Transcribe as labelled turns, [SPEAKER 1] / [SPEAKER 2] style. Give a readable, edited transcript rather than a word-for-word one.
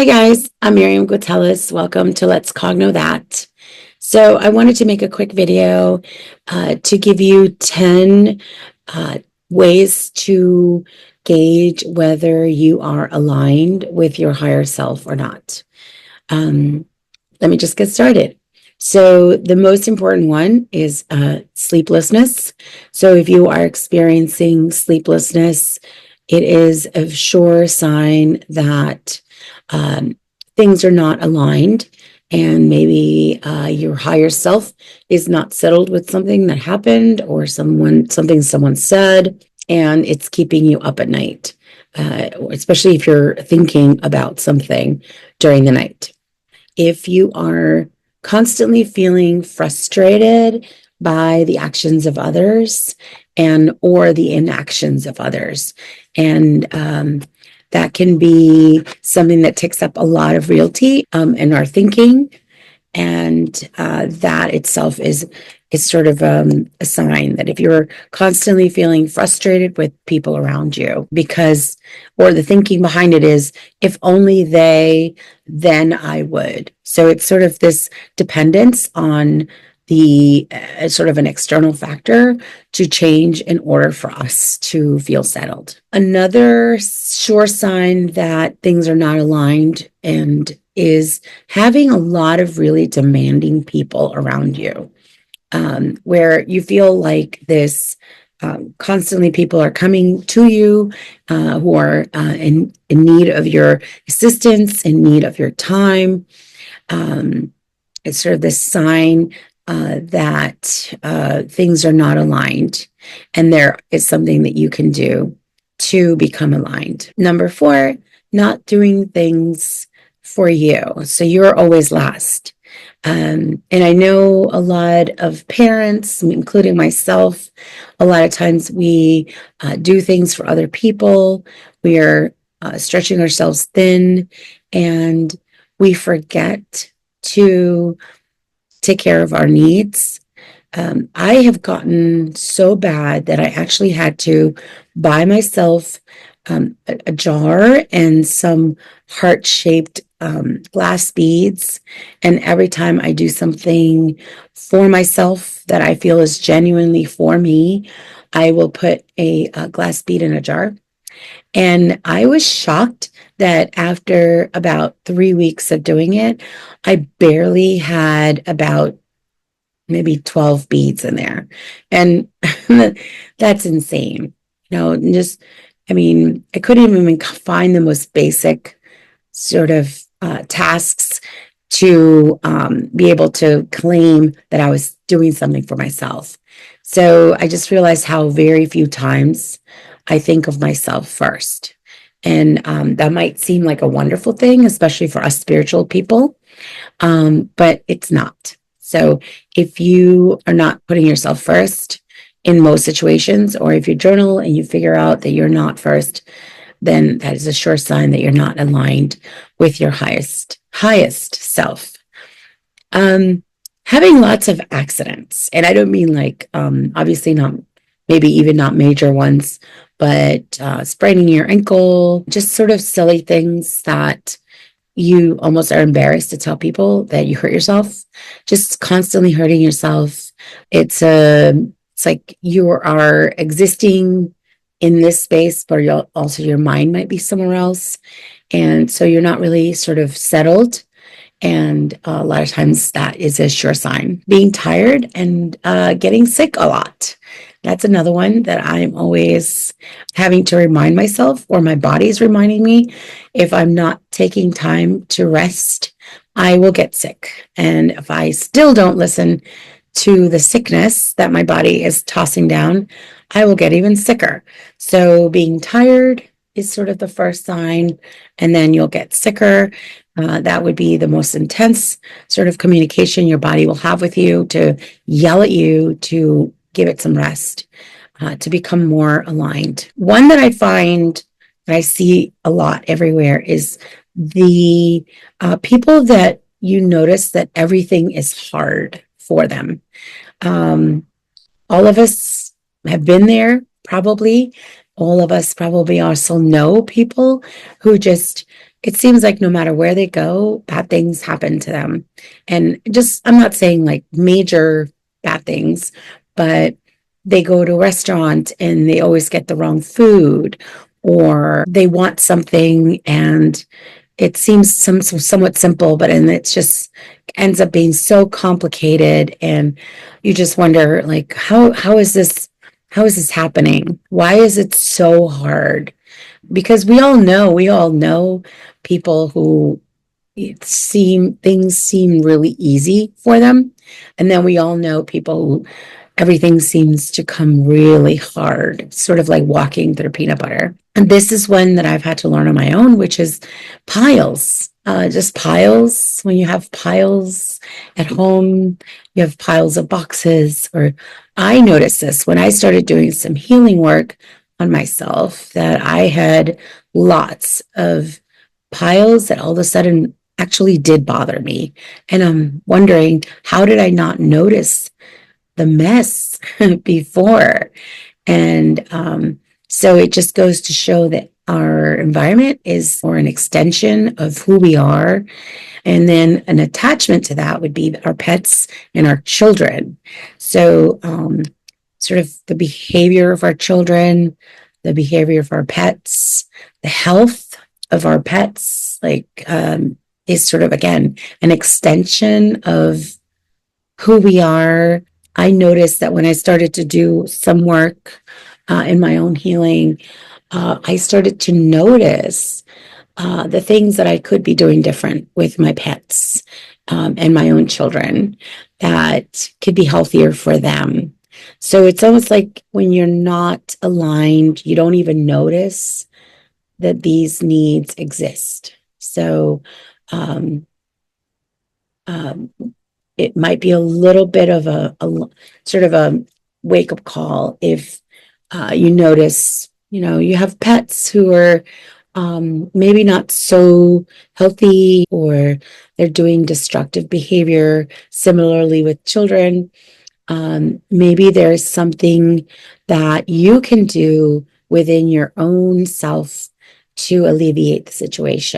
[SPEAKER 1] Hi guys, I'm Miriam Cutelis. Welcome to Let's Cogno That. So I wanted to make a quick video to give you 10 ways to gauge whether you are aligned with your higher self or not. Let me just get started. So the most important one is sleeplessness. So if you are experiencing sleeplessness, it is a sure sign that things are not aligned, and maybe your higher self is not settled with something that happened or something someone said, and it's keeping you up at night, especially if you're thinking about something during the night. If you are constantly feeling frustrated by the actions of others and or the inactions of others, and that can be something that takes up a lot of realty in our thinking, and that itself is sort of a sign that if you're constantly feeling frustrated with people around you because, or the thinking behind it is, if only they, then I would. So it's sort of this dependence on the sort of an external factor to change in order for us to feel settled. Another sure sign that things are not aligned and is having a lot of really demanding people around you, where you feel like this constantly people are coming to you who are in need of your assistance, in need of your time. It's sort of this sign that things are not aligned, and there is something that you can do to become aligned. Number 4, not doing things for you. So you're always last. And I know a lot of parents, including myself, a lot of times we do things for other people. We are stretching ourselves thin, and we forget to take care of our needs. I have gotten so bad that I actually had to buy myself a jar and some heart-shaped glass beads. And every time I do something for myself that I feel is genuinely for me, I will put a glass bead in a jar. And I was shocked that after about 3 weeks of doing it, I barely had about maybe 12 beads in there. And that's insane. I couldn't even find the most basic sort of tasks to be able to claim that I was doing something for myself. So I just realized how very few times I think of myself first. And that might seem like a wonderful thing, especially for us spiritual people, but it's not. So if you are not putting yourself first in most situations, or if you journal and you figure out that you're not first, then that is a sure sign that you're not aligned with your highest self. Having lots of accidents, and I don't mean like obviously not, maybe even not major ones, but spraining your ankle, just sort of silly things that you almost are embarrassed to tell people that you hurt yourself, just constantly hurting yourself. It's like you are existing in this space, but also your mind might be somewhere else. And so you're not really sort of settled. And a lot of times that is a sure sign. Being tired and getting sick a lot. That's another one that I'm always having to remind myself, or my body's reminding me. If I'm not taking time to rest, I will get sick. And if I still don't listen to the sickness that my body is tossing down, I will get even sicker. So being tired is sort of the first sign, and then you'll get sicker. That would be the most intense sort of communication your body will have with you, to yell at you to give it some rest, to become more aligned. One that I find that I see a lot everywhere is the people that you notice that everything is hard for them. All of us have been there, probably. All of us probably also know people who just it seems like no matter where they go, bad things happen to them. And just, I'm not saying like major bad things, but they go to a restaurant and they always get the wrong food, or they want something and it seems somewhat simple, but and it's just ends up being so complicated, and you just wonder like how is this happening? Why is it so hard? Because we all know people who things seem really easy for them, and then we all know people who everything seems to come really hard, sort of like walking through peanut butter. And this is one that I've had to learn on my own, which is piles. Just piles. When you have piles at home, you have piles of boxes. Or I noticed this when I started doing some healing work on myself, that I had lots of piles that all of a sudden actually did bother me. And I'm wondering, how did I not notice the mess before? And so it just goes to show that our environment is or an extension of who we are. And then an attachment to that would be our pets and our children. So sort of the behavior of our children, the behavior of our pets, the health of our pets, like is sort of, again, an extension of who we are. I noticed that when I started to do some work in my own healing, I started to notice the things that I could be doing different with my pets and my own children that could be healthier for them. So it's almost like when you're not aligned, you don't even notice that these needs exist. So um, um, it might be a little bit of a sort of a wake up call if you notice, you have pets who are maybe not so healthy, or they're doing destructive behavior. Similarly with children, maybe there's something that you can do within your own self to alleviate the situation.